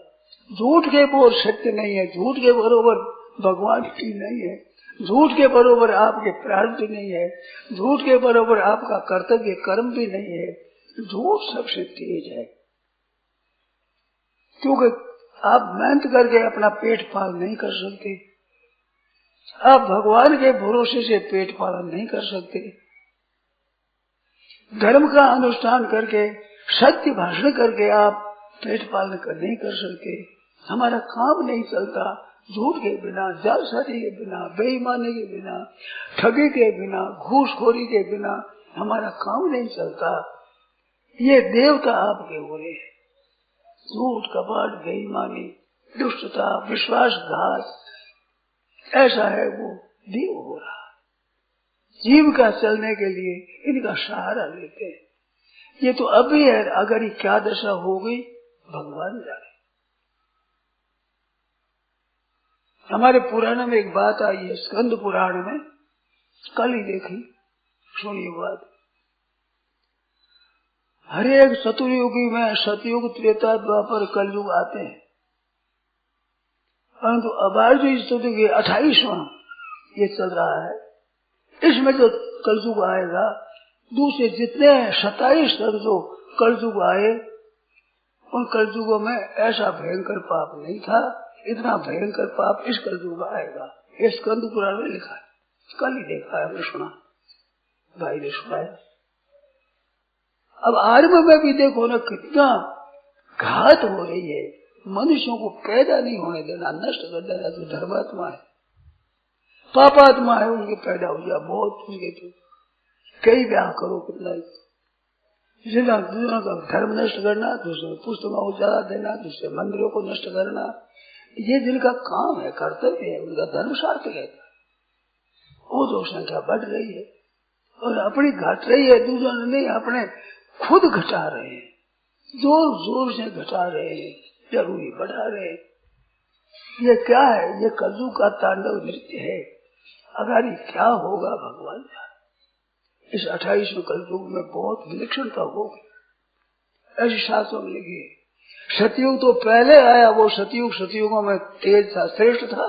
झूठ के बरोबर सत्य नहीं है, झूठ के बरोबर भगवान की नहीं है, झूठ के बरोबर आपके प्रारब्ध नहीं है, झूठ के बरोबर आपका कर्तव्य कर्म भी नहीं है। झूठ सबसे तेज है, क्योंकि आप मेहनत करके अपना पेट पाल नहीं कर सकते, आप भगवान के भरोसे से पेट पालन नहीं कर सकते। धर्म का अनुष्ठान करके, सत्य भाषण करके आप पेट पालन नहीं कर सकते। हमारा काम नहीं चलता झूठ के बिना, जालसाजी के बिना, बेईमानी के बिना, ठगी के बिना, घूसखोरी के बिना हमारा काम नहीं चलता। ये देवता आपके हो रहे हैं। झूठ, कपट, बेईमानी, दुष्टता, विश्वासघात, ऐसा है वो देव हो रहा। जीव का चलने के लिए इनका सहारा लेते हैं। ये तो अभी है, अगर ये क्या दशा हो गई भगवान जाने। हमारे पुराण में एक बात आई है, स्कंद पुराण में, कल ही देखी, सुनिए बात। हर एक चतुर्युगी में सतयुग, त्रेता, द्वापर, कलयुग आते हैं, परंतु अबार जो स्तुति के 28वां ये चल रहा है, इसमें जो कलयुग आएगा, दूसरे जितने 27 तक जो कलयुग आए, उन कलयुगों में ऐसा भयंकर पाप नहीं था, इतना भयंकर पाप इस कलयुग में आएगा। ये स्कंद पुराण में लिखा है, कल ही देखा है, हमने सुना, भाई ने सुनाया। अब आरंभ में भी देखो ना कितना घात हो रही है, मनुष्यों को पैदा नहीं होने देना, नष्ट कर देना। जो धर्मात्मा है, पापात्मा है, उनके पैदा हो जाए बहुत, उनके तो कई ब्याह करो, कितना दूसरों का धर्म नष्ट करना, दूसरों पुस्तकों को जला देना, दूसरे मंदिरों को नष्ट करना, ये जिनका काम है, कर्तव्य है, उनका धर्म सार्थक है। वो तो संख्या बढ़ रही है और अपनी घट रही है, दूसरों ने नहीं, अपने खुद घटा रहे हैं, जोर जोर से घटा रहे हैं, जरूरी बढ़ा रहे हैं। ये क्या है? ये कलयुग का तांडव नृत्य है। अगर ये क्या होगा भगवान जाने। इस 28वें कलयुग में बहुत विलक्षणता होगी, ऐसी शास्त्रों में लिखी है। सतयुग तो पहले आया, वो सतयुग सतयुगों में तेज था, श्रेष्ठ था।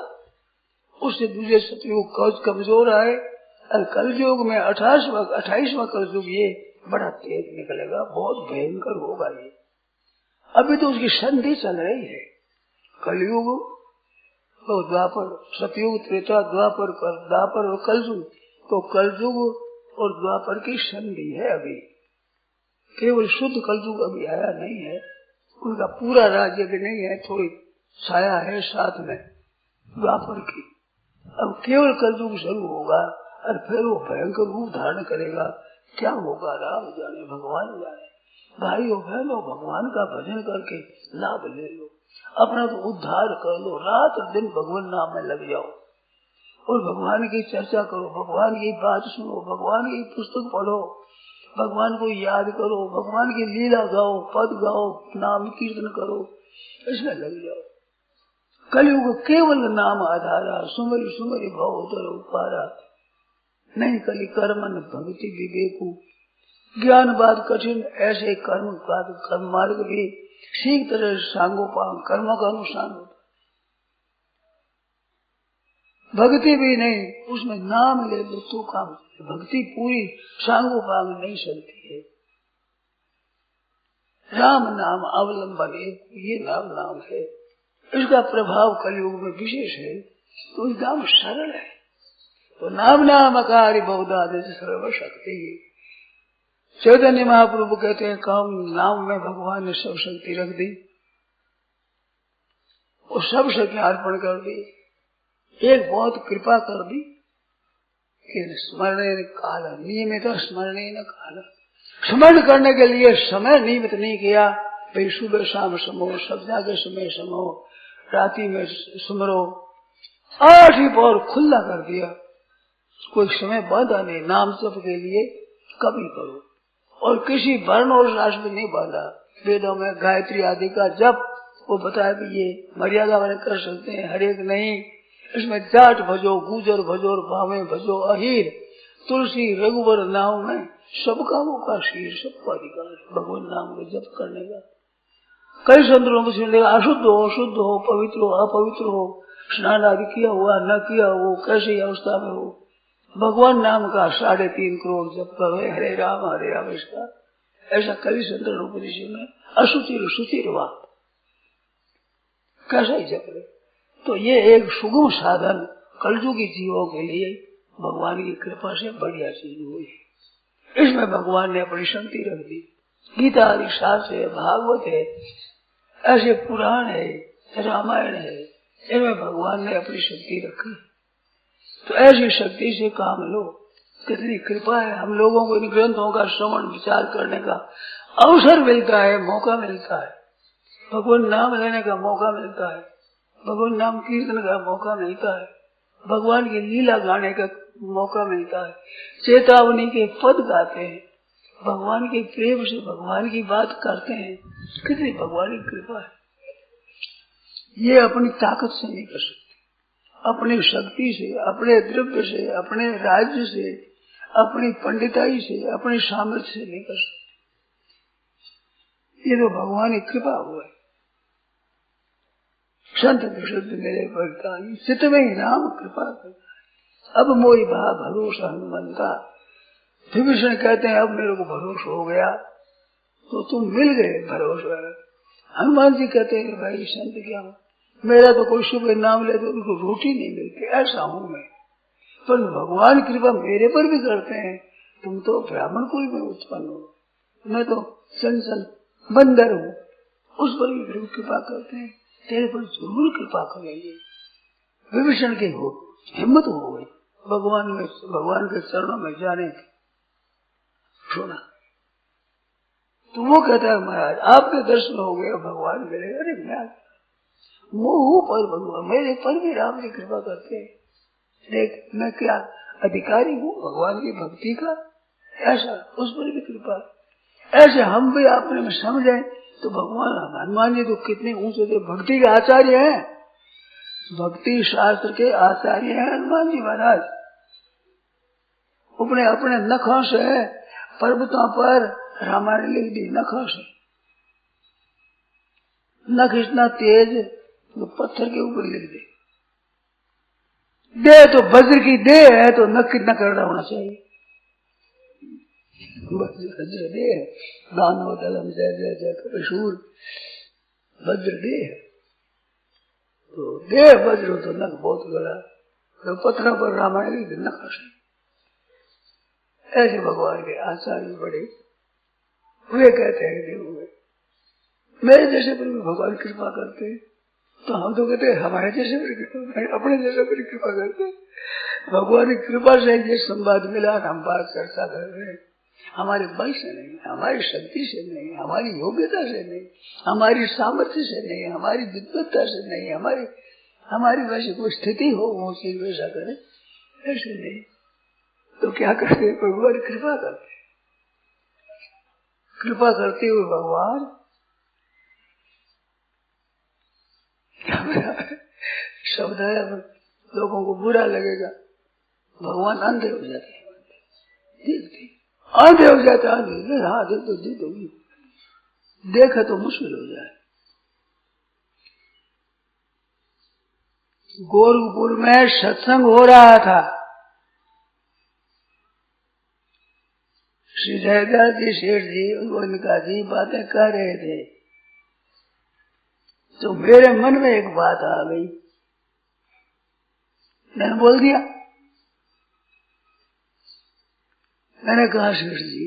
उससे दूसरे सतयुग कमजोर आए और कलयुग में 28वां कलयुग ये बड़ा तेज निकलेगा, बहुत भयंकर होगा ये। अभी तो उसकी संधि चल रही है। कलयुग तो द्वापर, सतयुग, त्रेता, द्वापर और कलयुग, तो कलयुग और द्वापर की संधि है अभी। केवल शुद्ध कलयुग अभी आया नहीं है, उनका पूरा राज्य भी नहीं है, थोड़ी छाया है साथ में द्वापर की। अब केवल कलयुग शुरू होगा और फिर वो भयंकर रूप धारण करेगा। क्या होगा राम जाने, भगवान जाने। भाइयों बहनों, भगवान का भजन करके लाभ ले लो, अपना तो उद्धार कर लो, रात दिन भगवान नाम में लग जाओ और भगवान की चर्चा करो, भगवान की बात सुनो, भगवान की पुस्तक पढ़ो, भगवान को याद करो, भगवान की लीला गाओ, पद गाओ, नाम कीर्तन करो, इसमें लग जाओ। कलयुग केवल नाम आधारा, सुमरि सुमरि भव उतर उपारा, नहीं कली कर्मन भक्ति विवेकु। ज्ञान बात कठिन, ऐसे कर्म मार्ग भी ठीक तरह सांगोपांग कर्म का अनुष्ठान होता। भक्ति भी नहीं, उसमें नाम ले लो तो काम। भक्ति पूरी सांगोपांग नहीं चलती है। राम नाम अवलंबन ये नाम है, इसका प्रभाव कलयुग में विशेष है। तो नाम सरल है, तो नाम अकारी बहुदाद सर्वशक्ति। चैतन्य महाप्रभु कहते हैं काम नाम में भगवान ने सब शक्ति रख दी और सब शक्ति अर्पण कर दी। एक बहुत कृपा कर दी कि स्मरण काल, नियमित स्मरण काल, स्मरण करने के लिए समय नियमित नहीं किया। भाई सुबह शाम समो, सब जाके समय समो, रात्रि में सुमरो, 8 ही पौर खुला कर दिया। कोई समय बांधा नहीं, नाम जप के लिए कभी करो, और किसी वर्ण और राशि में नहीं बांधा। वेदों में गायत्री आदि का जप वो बताया भी ये मर्यादा वाले कर सकते हैं, हरेक नहीं। इसमें जाट भजो, गुजर भजो, भावे भजो, अहीर, तुलसी, रघुवर नाम में सब कामों का शीर, सबका अधिकार भगवान नाम का जप करने का। कई संतों में सुनने का अशुद्ध हो, शुद्ध हो, पवित्र हो, अपवित्र हो, स्नान आदि किया हुआ न किया हो, कैसी अवस्था में हो, भगवान नाम का 3.5 करोड़ जप करो, हरे राम इसका। ऐसा कई संतों उपदेश में अशुचिर सुचिर हुआ, कैसा ही जप रहे। तो ये एक सुगम साधन कलयुगी जीवों के लिए भगवान की कृपा से बढ़िया चीज हुई। इसमें भगवान ने अपनी शक्ति रख दी। गीता आदि शास्त्र है, भागवत है, ऐसे पुराण है, रामायण है, इनमें भगवान ने अपनी शक्ति रखी। तो ऐसी शक्ति से काम लो। कितनी कृपा है, हम लोगों को इन ग्रंथों का श्रवण विचार करने का अवसर मिलता है, मौका मिलता है, भगवान नाम लेने का मौका मिलता है, भगवान नाम कीर्तन का मौका मिलता है, भगवान की लीला गाने का मौका मिलता है, चेतावनी के पद गाते हैं, भगवान के प्रेम से भगवान की बात करते हैं। कितनी भगवान की कृपा है। ये अपनी ताकत से नहीं कर सकते, अपनी शक्ति से, अपने द्रव्य से, अपने राज्य से, अपनी पंडिताई से, अपनी सामर्थ्य से नहीं कर सकते। ये तो भगवान की कृपा हुआ है। संत प्रसिद्ध मेरे भक्ता चित्त में ही राम कृपा करता है। अब मोई भा भरोसा हनुमंता। विभीषण कहते हैं अब मेरे को भरोसा हो गया, तो तुम मिल गए भरोसा। हनुमान जी कहते हैं भाई संत क्या हो, मेरा तो कोई सुबह नाम ले तो उनको रोटी नहीं मिलती, ऐसा हूं मैं, पर भगवान कृपा मेरे पर भी करते हैं। तुम तो ब्राह्मण कुल में उत्पन्न हो, मैं तो चंचल बंदर हूँ, उस पर भी कृपा करते हैं, तेरे पर जरूर कृपा करेंगे। विभीषण की हो हिम्मत हो गई भगवान के चरणों में जाने की। सुना तो वो कहता है महाराज आपके दर्शन हो गए, भगवान मिले। अरे मैं मोह पर भगवान मेरे पर भी राम जी कृपा करते हैं। देख मैं क्या अधिकारी हूँ भगवान की भक्ति का, ऐसा उस पर भी कृपा। ऐसे हम भी अपने में समझें तो भगवान हनुमान जी तो कितने ऊंचे थे, भक्ति के आचार्य हैं, भक्ति शास्त्र के आचार्य हैं हनुमान जी महाराज। अपने अपने नखों से पर्वतों पर रामायण लिख दी, नखों से नख इतना तेज तो पत्थर के ऊपर लिख दे। देह तो वज्र की देह है तो नख कितना करड़ा होना चाहिए। वज्र देह, दानो दलम जय जय जय कपिशूर, वज्र देह तो देह वज्र तो नख बहुत गड़ा, तो पत्थरों पर रामायण की नख से। ऐसे भगवान के आचार्य बड़े वे कहते हैं देव हुए, मेरे जैसे पर भी भगवान कृपा करते हैं, तो हम तो कहते हैं हमारे जैसे पर कृपा, अपने जैसे पर कृपा करते हैं। भगवान की कृपा से ये संवाद मिला, हम बात चर्चा कर रहे हैं। हमारे बल से नहीं, हमारी शक्ति से नहीं, हमारी योग्यता से नहीं, हमारी सामर्थ्य से नहीं, हमारी विद्वत्ता से नहीं, हमारी वैसे कोई स्थिति हो वो चीज वैसा करे, ऐसे नहीं। तो क्या करते हैं, भगवान कृपा करते हैं। कृपा करते हुए भगवान शब्द है, लोगों को बुरा लगेगा, भगवान अंधे हो जाते हैं, आधे हो जाता है। हाँ तो देखे तो मुश्किल हो जाए। गोरखपुर में सत्संग हो रहा था, श्री जयदास जी शेठ जी गोविंदा जी बातें कर रहे थे, तो मेरे मन में एक बात आ गई, मैंने बोल दिया। मैंने कहा शेठ जी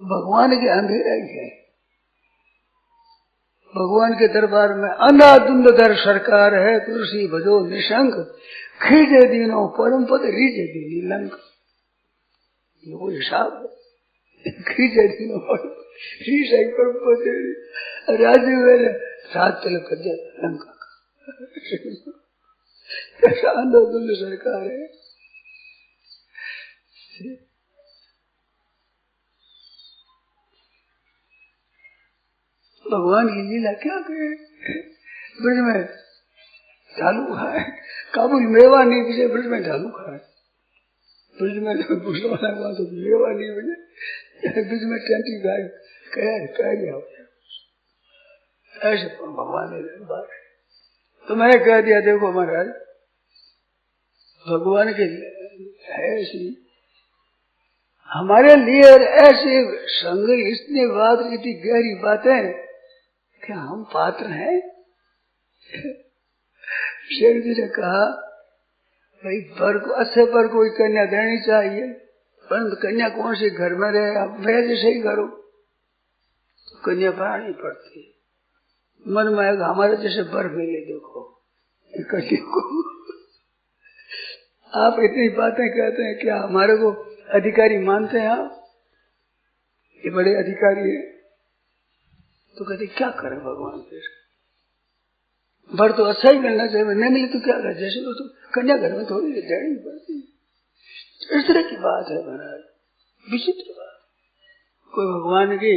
भगवान के अंधेरा ही है, भगवान के दरबार में अंधाधुंधर सरकार है, तुलसी भजो निशंक, खींचे दीनों परम पद रीजे दीनी लंक। ये वो हिसाब है, खींचे दीनों परम पद राज्य में सात तिलक कर दिया लंका का। कैसा अंधाधुंध सरकार है। भगवान की लीला क्या कहे, ब्रज में ढालू खाए, काबुल मेवा नहीं बजे ब्रज में ढालू खाए, ब्रज में वाला हुआ तो मेवा नहीं बजे, ब्रज में टेंटी गाय कह गया। ऐसे भगवान ने बात, तो मैंने कह दिया देखो महाराज भगवान के है ऐसी, हमारे लिए ऐसे संग इतने बात इतनी गहरी बातें कि हम पात्र हैं। शेर जी ने कहा भाई बर को अच्छे पर कोई कन्या देनी चाहिए, परंतु कन्या कौन से घर में रहे, आप मेरे जैसे ही करो तो कन्या पानी पड़ती है। मन में आएगा हमारे जैसे बर मिले, देखो कन्या को। आप इतनी बातें कहते हैं, क्या हमारे को अधिकारी मानते हैं आप, ये बड़े अधिकारी है, तो कहते क्या करें भगवान फिर, बर तो अच्छा ही मिलना चाहिए, नहीं मिले तो क्या करे, जैसे तो कन्या घर में थोड़ी देनी पड़ती। इस तरह की बात है महाराज, विचित्र बात। कोई भगवान की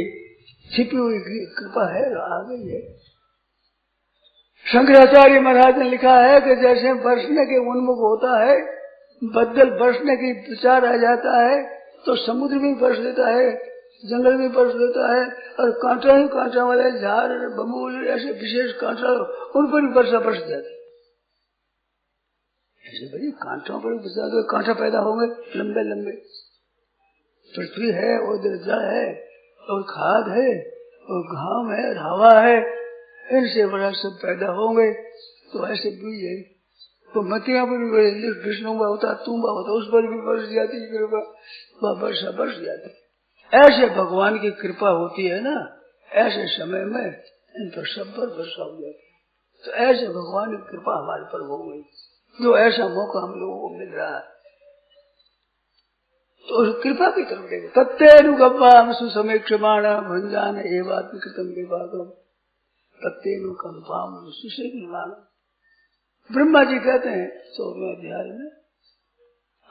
छिपी हुई कृपा है, आ गई है। शंकराचार्य महाराज ने लिखा है कि जैसे बरसने के उन्मुख होता है, बदल बरसने की विचार आ जाता है तो समुद्र भी बरस देता है, जंगल भी बरस देता है, और कांटा ही कांटा वाले झाड़ बबूल ऐसे विशेष कांटा उन पर भी वर्षा बरस जाती है। ऐसे बड़ी कांटों पर भी कांटा पैदा होंगे लंबे लंबे, पृथ्वी है उधर जल है और खाद है और घाम है और हवा है, इनसे बड़ा सब पैदा होंगे। तो ऐसे बीज है तो मतिया पर भी विष्णु का होता, तुम्बा होता, उस पर भी बरस जाती है कृपा, वह वर्षा बरस जाती। ऐसे भगवान की कृपा होती है ना, ऐसे समय में इन पर सब पर वर्षा हो जाती है। तो ऐसे भगवान की कृपा हमारे पर हो गई, जो ऐसा मौका हम लोगों को मिल रहा है, तो उस कृपा की तरफ देखो। तत्तेनुकंपाम सुसमीक्षमाण भंजान एवात्म कृतम विभागम, तत्तेनुकंपाम सुसमीक्षमाण। ब्रह्मा जी कहते हैं 14वें अध्याय में,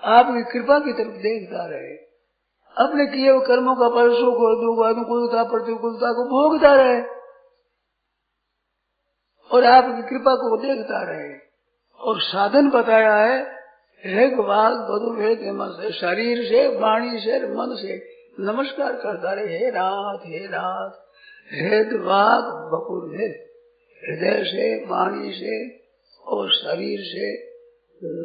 आपकी कृपा की तरफ देखता रहे, अपने किए हुए कर्मों का फल सुख और दुख अनुकूलता प्रतिकूलता को भोगता रहे और आपकी कृपा को देखता रहे। और साधन बताया है ऋग वाग बधुभेद से, शरीर से, वाणी से, मन से नमस्कार करता रहे, हे नाथ भेद वाक बकुर है, हृदय से, वाणी से और शरीर से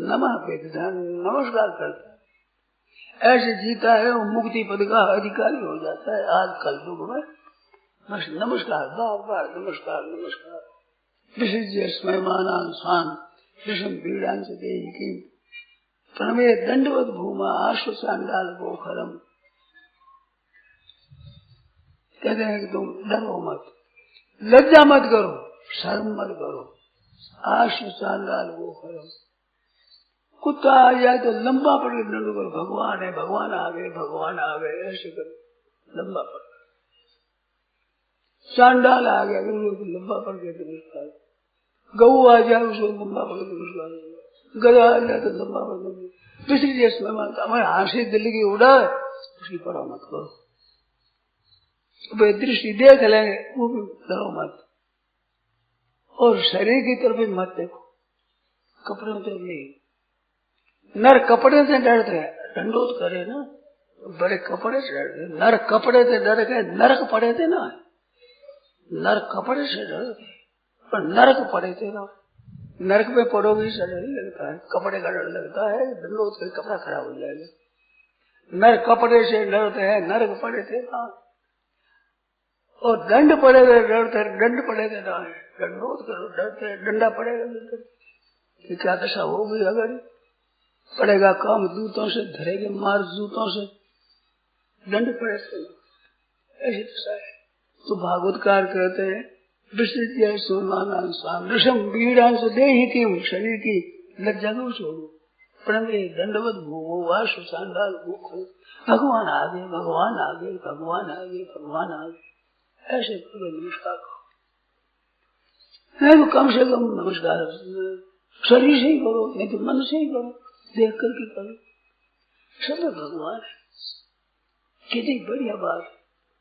नमः विधान नमस्कार करता है। ऐसे जीता है वो मुक्ति पद का अधिकारी हो जाता है। आज कल युग में बस नमस्कार, बार बार नमस्कार नमस्कार। विसर्ज्य स्मयमानान स्वान विषम पीड़ान से देहि किम प्रणमे दंडवत भूमा आश्व चांडाल गोखरम। कहते हैं कि तुम डरो मत, लज्जा मत करो, शर्म मत करो। आश्व चांडाल गोखरम, कुत्ता आ जाए तो लंबा पड़ के दंड करो, भगवान है, भगवान आ गए, भगवान आ गए, ऐसे करो, लंबा पड़। चांडाल आ गया तो लंबा पड़ के नमस्कार। गऊ आ जाए उसको लंबा पड़ के नमस्कार। गधा आ जाए तो लंबा पड़ के। दूसरी देश में मानता हमारे हाथी दिल की उड़ा उसकी पड़ा मत करो। वे दृष्टि देख लेंगे वो भी डरो मत। और शरीर की तरफ भी मत देखो, कपड़े में तो नहीं। नर कपड़े से डरते हैं, दंडोत करे ना बड़े कपड़े से डरते। नर कपड़े से डर गए, नरक पड़े थे ना, नर कपड़े से डरते पर नरक पड़े थे ना। नरक में पड़ोगे से डर लगता है, कपड़े का डर लगता है, दंडोत के कपड़ा खराब हो जाएगा। नर कपड़े से डरते हैं, नरक पड़े थे ना। और दंड पड़े थे डरते, दंड पड़े थे ना, दंडोत करो डरते, डंडा पड़ेगा कि क्या दशा होगी। अगर पड़ेगा काम दूतों से, धरेगे मार जूतों से, दंड पड़े थे, ऐसी दशा है। तो भागवतकार कहते हैं विसृज्य सोमानान स्वाम ऋषम पीड़ान से देहि किम, शरीर की लज्जा को छोड़ो। प्रणमे दंडवत भूमो वा सुचांडाल भूखो। भगवान आ गए, भगवान आ गए, भगवान आ गए, भगवान आ गए, ऐसे करो नमस्कार करो। नहीं तो कम से कम नमस्कार शरीर से ही करो, नहीं तो मन से ही करो, देख करके करो। सब भगवान है, कितनी बढ़िया बात।